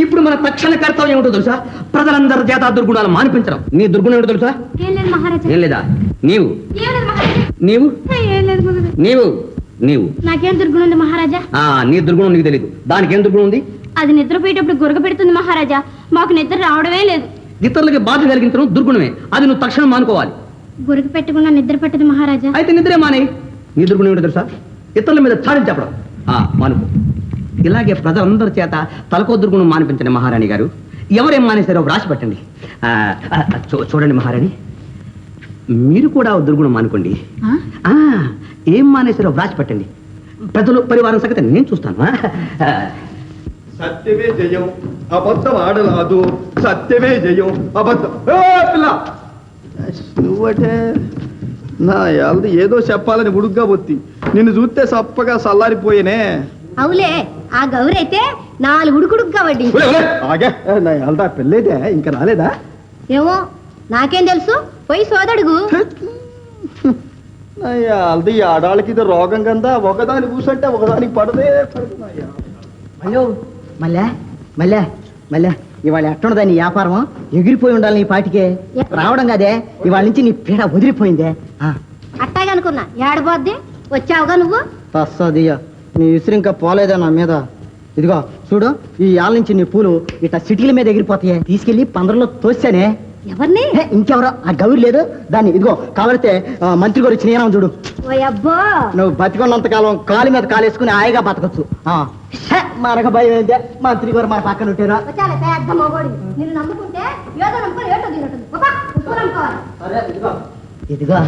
ఇప్పుడు మన తక్షణ కర్తవ్యం ఏమిటో తెలుసా? ప్రజలందరి చేత దుర్గుణాలు మానిపించడం. నీ దుర్గుణం ఏమిటో తెలుసా? ఏం లేదా? నీవు నీవు నీవు నీవు నాకేం దుర్గుణం ఉంది మహారాజా? నీ దుర్గుణం నీకు తెలియదు. దానికి ఏం దుర్గుణం ఉంది? అది నిద్రపోయేటప్పుడు గురక పెడుతుంది మహారాజా. మాకు నిద్ర రావడమే లేదు. ఇతరులకి బాధ కలిగించడం దుర్గుణమే. అది నువ్వు తక్షణం మానుకోవాలి. గురక పెట్టకుండా నిద్ర పట్టదు మహారాజా. అయితే నిద్రే మానే. నీ దుర్గుణం ఏమిటో తెలుసా? ఇతరుల మీద చాడని చెప్పడం. మానుకో. ఇలాగే ప్రజలందరి చేత తలకో దుర్గుణం మానిపించండి మహారాణి గారు. ఎవరేం మానేశారో వ్రాసి పెట్టండి. చూడండి మహారాణి, మీరు కూడా దుర్గుణం మానుకోండి. ఏం మానేశారో వ్రాసి పెట్టండి. ప్రజలు పరివారం సంగతి నేను చూస్తాను. సత్యమే జయం, అబద్ధం ఆడలాదు. సత్యమే జయం, అబద్ధం. నువ్వటే నా యాల్ది ఏదో చెప్పాలని ఉడుగ్గా బొత్తి. నిన్ను చూస్తే సప్పగా సల్లారిపోయేనే. అవులే, ఆ గౌరి అయితే 4 ఉడుకుడుగ్గా వడ్డీ. ఆగే, నా యాల్దా పెళ్ళైతే ఇంకా రాలేదా? ఏమో నాకేం తెలుసు, పోయి సోదడుగు. నా యాల్ది ఆడాళ్ళకి ఇది రోగం కందా. ఒకదాని కూసంటే ఒకదానికి పడదే పడుతున్నాయా. అయ్యో మళ్ళా మళ్ళా మళ్ళా ఇవాళ ఎట్టుండదా నీ వ్యాపారం? ఎగిరిపోయి ఉండాలి నీ పాటికే. రావడం కదే ఇవాళ నుంచి నీ పీడ వదిలిపోయిందే. అట్టాగే అనుకున్నా. ఏడబోద్ది వచ్చావుగా నువ్వు. తస్సదియ్యా, నీ విసిరి ఇంకా పోలేదా నా మీద? ఇదిగో చూడు, ఈ యాళ్ళ నుంచి నీ పూలు ఇట్లా సిటీల మీద ఎగిరిపోతాయి. తీసుకెళ్లి పందరంలో తోసానే. ఎవరిని? ఇంకెవరో ఆ గౌరి లేదు దాన్ని. ఇదిగో కావలితే మంత్రి గారు ఇచ్చిన ఏమో చూడు. అబ్బో, నువ్వు బతికున్నంత కాలం కాలు మీద కాలేసుకుని హాయిగా బతకచ్చు. మనకు భయం ఏంటే? మంత్రి గారు మన పక్కన ఉంటారా? నిన్ను నమ్ముకుంటే ఏదో నమ్ముకొని ఏటో తినట్టు. ఇదిగో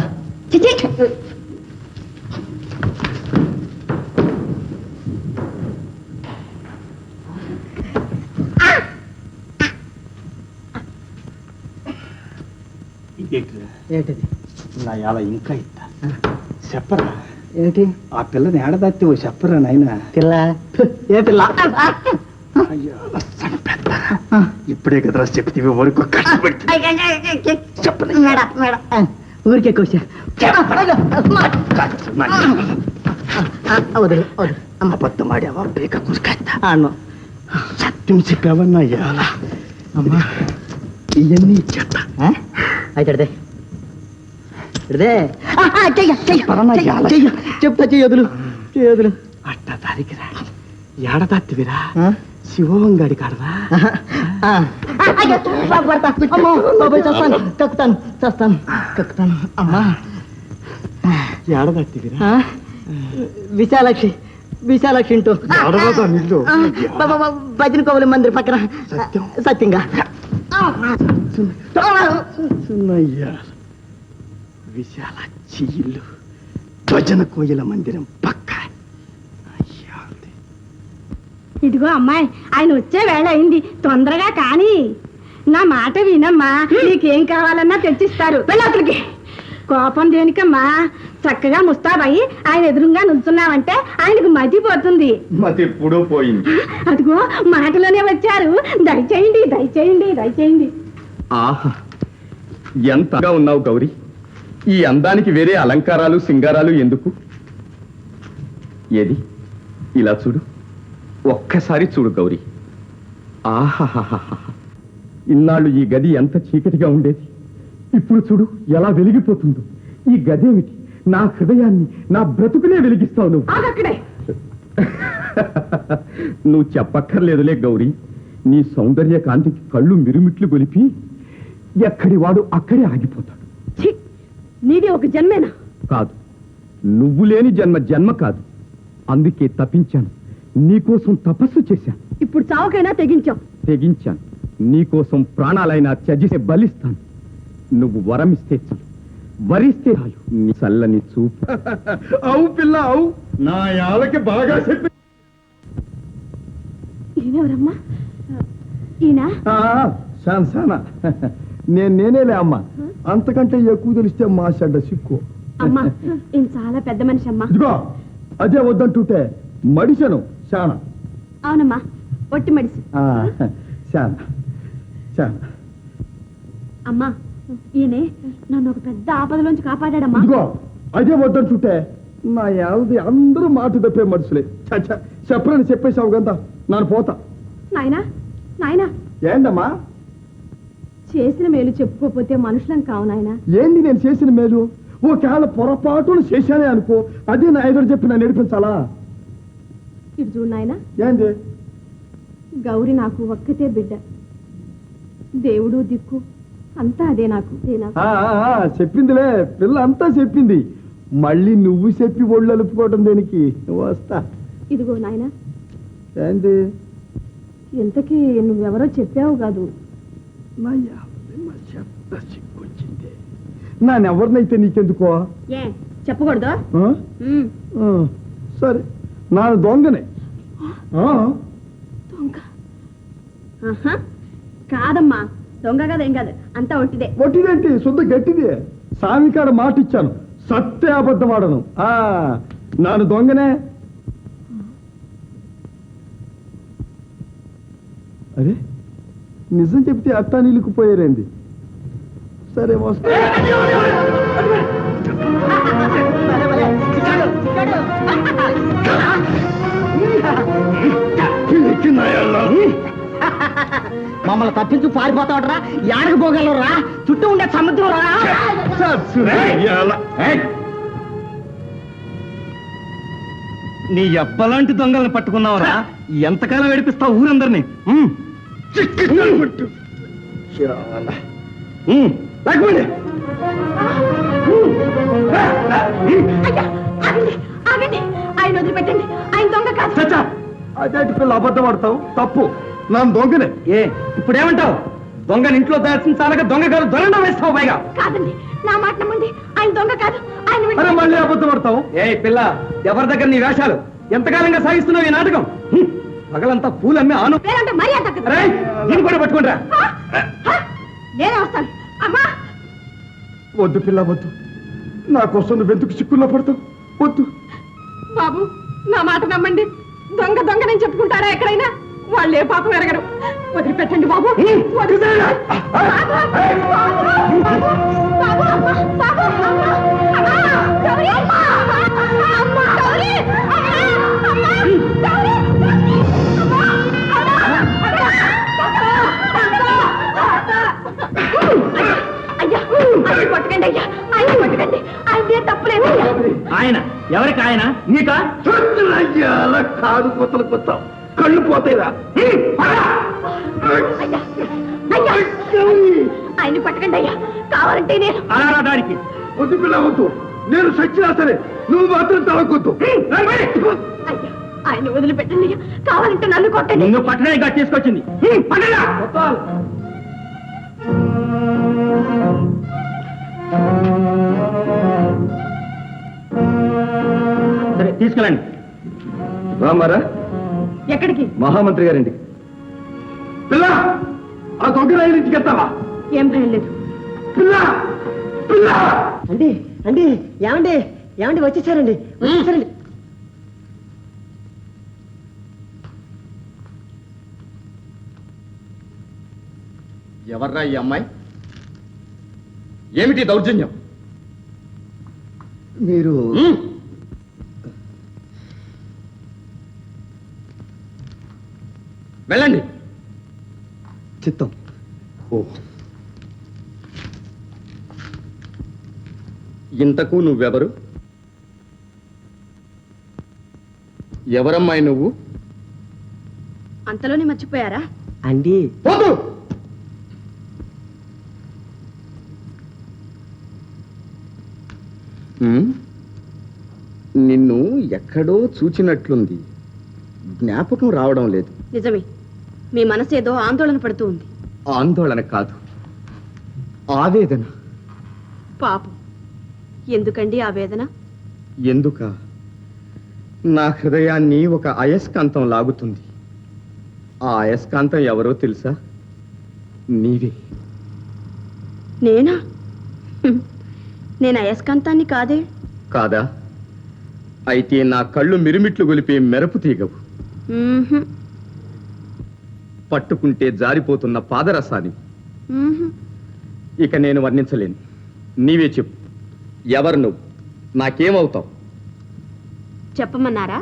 ఏంటిది? నా యాల ఇంకా ఇస్తా చెప్పరా. ఏంటి? ఆ పిల్లని ఏడదత్తి ఓ చెప్పరా నాయన. పిల్ల? ఏ పిల్ల? ఇప్పుడే కదరా చెప్తే వరకు ఊరికే కూర్చో. అబద్ధం ఆడావా? బేక కూసుకొస్తా. అన్ను సత్యం చెప్పావన్నా యాల. అమ్మా ఇవన్నీ ఇచ్చేస్తా. అయితే చెప్తా చేయదులు చేయదులు. అట్టా దారికిరా ఏడదాత్తివిరా శివంగాడి కాడరా. అమ్మా ఏడదాత్తివిరా. విశాలాక్షి విశాలాక్షి ఇంటూ నిల్లు భజన కోవలి మందిర్ పక్కన సత్యంగా విశాలాక్షి ఇల్లు భజన కోయిల మందిరం పక్క. ఇదిగో అమ్మాయి, ఆయన వచ్చే వేళ అయింది. తొందరగా కానీ నా మాట వినమ్మా. నీకేం కావాలన్నా తెచ్చిస్తారు. వెళ్ళకి కోపం దేనికమ్మా? చక్కగా ముస్తాబయ్యి ఆయన ఎదురుగా నుంచున్నావంటే ఆయనకు మతిపోతుంది. మతి ఎప్పుడూ పోయింది. అదిగో మాటలోనే వచ్చారు. దయచేయండి దయచేయండి దయచేయండి. ఆహా, ఎంతగా ఉన్నావు గౌరీ. ఈ అందానికి వేరే అలంకారాలు సింగారాలు ఎందుకు? ఏది ఇలా చూడు, ఒక్కసారి చూడు గౌరీ. ఆహాహా, ఇన్నాళ్ళు ఈ గది ఎంత చీకటిగా ఉండేది. ఇప్పుడు చూడు ఎలా వెలిగిపోతుందో. ఈ గది ఏమిటి? నా హృదయాన్ని, నా బ్రతుకునే వెలిగిస్తావు నువ్వు. నువ్వు చెప్పక్కర్లేదులే గౌరీ. నీ సౌందర్య కాంతికి కళ్ళు మిరుమిట్లు గొలిపి ఎక్కడి వాడు అక్కడే ఆగిపోతాడు. నీది ఒక జన్మేనా? కాదు, నువ్వు లేని జన్మ జన్మ కాదు. అందుకే తప్పించాను. నీకోసం తపస్సు చేశాను. ఇప్పుడు చావుకైనా తెగించాను. నీకోసం ప్రాణాలైనా త్యజిస్తే బలిస్తాను. నువ్వు వరమిస్తే చాలు, వరిస్తే చాలు. నీ చల్లని చూపు. అవు పిల్ల అవు, నా యాలకి బాగా చెప్పి. ఈయనెవరమ్మా? ఈయన శానా నేనేలే అమ్మా. అంతకంటే ఎక్కువ తెలిస్తే మా చెడ్డ సిక్కు. అమ్మా, ఈయన చాలా పెద్ద మనిషి అమ్మా. ఇదిగో అదే వద్దంటుంటే మడిసను శానా. అవునమ్మా, ఒట్టి మడిసి. శానా శానా. అమ్మా, ఈయనే నన్ను ఒక పెద్ద ఆపదలోంచి కాపాడాడమ్మా. ఇదిగో అదే వద్దంటుంటే నా యావది అందరూ మాట తప్పే మనుషులే. చెప్పరని చెప్పేశావు కదా, నన్ను పోతా. నాయనా, నాయనా ఏందమ్మా చేసిన మేలు చెప్పుకోపోతే మనుషులం కావు నాయనా. ఏంది నేను చేసిన మేలు? ఒకవేళ పొరపాటును చేశానే అనుకో, అది నా ఎదురు చెప్పి నన్ను నడిపించాలా? ఇటు చూడు నాయనా, ఏంది? గౌరి నాకు ఒక్కతే బిడ్డ. దేవుడు దిక్కు అంతా అదే నాకు. చెప్పిందిలే, పిల్ల అంతా చెప్పింది. మళ్ళీ నువ్వు చెప్పి ఒళ్ళు అలుపుకోవటం దేనికి? వస్తా. ఇదిగో నాయనా, ఏంది? ఇంతకీ నువ్వెవరో చెప్పావు కాదు. నానెవరినైతే నీకెందుకో? ఏ చెప్పకూడదు? ఆ? ఆ, సరే, నా దొంగనే. దొంగ? కాదమ్మా, దొంగ కదా, ఏం కాదు, అంతా ఒట్టిదే. ఒట్టిదేంటి? శుద్ధ గట్టిదే. సామికాడ మాట ఇచ్చాను, సత్తే అబద్ధం ఆడను. నాను దొంగనే. అరే, నిజం చెప్తే అట్టా నిలుకుపోయారేంది? సరే, వస్తా. మమ్మల్ని తప్పించు పారిపోతావటరా? యాడకు పోగలరా? చుట్టూ ఉండే సముద్రం రా. నీ అబ్బలాంటి దొంగలను పట్టుకున్నావురా. ఎంతకాలం ఏడిపిస్తావు ఊరందరినీ? ఆయన వదిలిపెట్టండి, ఆయన దొంగ కాదు. అదేంటి పిల్ల అబద్ధం ఆడతావు? తప్పు, నన్ను దొంగనే. ఇప్పుడేమంటావు? దొంగని ఇంట్లో దాల్సిన చాలక దొంగ కాదు దొరండం వేస్తావు పైగా. కాదండి, నా మాట నమ్మండి, ఆయన దొంగ కాదు. ఆయన మళ్ళీ అబద్ధం ఆడతావు? పిల్ల, ఎవరి దగ్గర నీ వేషాలు? ఎంతకాలంగా సాగిస్తున్నావు ఈ నాటకం? పగలంతా పూలమ్మి ఆను. పేరంటే మర్యాద తగ్గదు. దీన్ని కూడా పట్టుకుంటా. నేనే వస్తాను. అమ్మా, వద్దు పిల్ల, వద్దు. నా కోసం నువ్వెందుకు చిక్కుల్లో పడతావు? వద్దు బాబు, నా మాట నమ్మండి. దొంగ దొంగ నేను చెప్పుకుంటారా ఎక్కడైనా? వాళ్ళు ఏ పాపం ఎరగరు. వదిలిపెట్టండి బాబు. పట్టుకండి అయ్యా, ఆయన పట్టుకండి. ఆయన తప్పులేదు. ఆయన ఎవరికి? ఆయన నీకా? అలా కాదు, కొత్తలు కొత్తావు, కళ్ళు పోతాయిరా. ఆయన పట్టకండి అయ్యా, కావాలంటే నేను దానికి. వద్దు పిల్ల, వద్దు. నేను సచ్చినా సరే, నువ్వు మాత్రం తలకొద్దు. అయ్యా, ఆయన వదిలిపెట్టండి అయ్యా, కావాలంటే నన్ను కొట్టండి. నిన్ను పట్టడానికి గట్టి తీసుకొచ్చింది. సరే, తీసుకెళ్ళండి. రామారా, ఎక్కడికి? మహామంత్రి గారింటికి. పిల్ల, ఆ దొంగ రైలు ఇంటికి వెళ్తావా? ఏం భయం లేదు. పిల్ల, పిల్ల. అండి అండి, ఏమండి ఏమండి, వచ్చేసారండి, వచ్చేసారండి. ఎవర్రా ఈ అమ్మాయి? ఏమిటి దౌర్జన్యం? మీరు వెళ్ళండి. చిత్తం. ఓ, ఇంతకు నువ్వెవరు? ఎవరమ్మాయి నువ్వు? అంతలోనే మర్చిపోయారా? అండి, పోదు. నిన్ను ఎక్కడో చూచినట్లుంది, జ్ఞాపకం రావడం లేదు. నిజమే, మీ మనసేదో ఆందోళన పడుతూ ఉంది. ఆందోళన కాదు, ఆవేదన. పాపం, ఎందుకండి ఆ వేదన? ఎందుక? నా హృదయాన్ని ఒక అయస్కాంతం లాగుతుంది. ఆ అయస్కాంతం ఎవరో తెలుసా? నీవే. నేనా? నేను అయస్కాంతాన్ని కాదే. కాదా? అయితే నా కళ్ళు మిరుమిట్లు గొలిపే మెరుపు తీగవు. పట్టుకుంటే జారిపోతున్న పాదరసాని. ఇక నేను వర్ణించలేను, నీవే చెప్పు. ఎవరు నువ్వు? నాకేమవుతావు? చెప్పమన్నారా?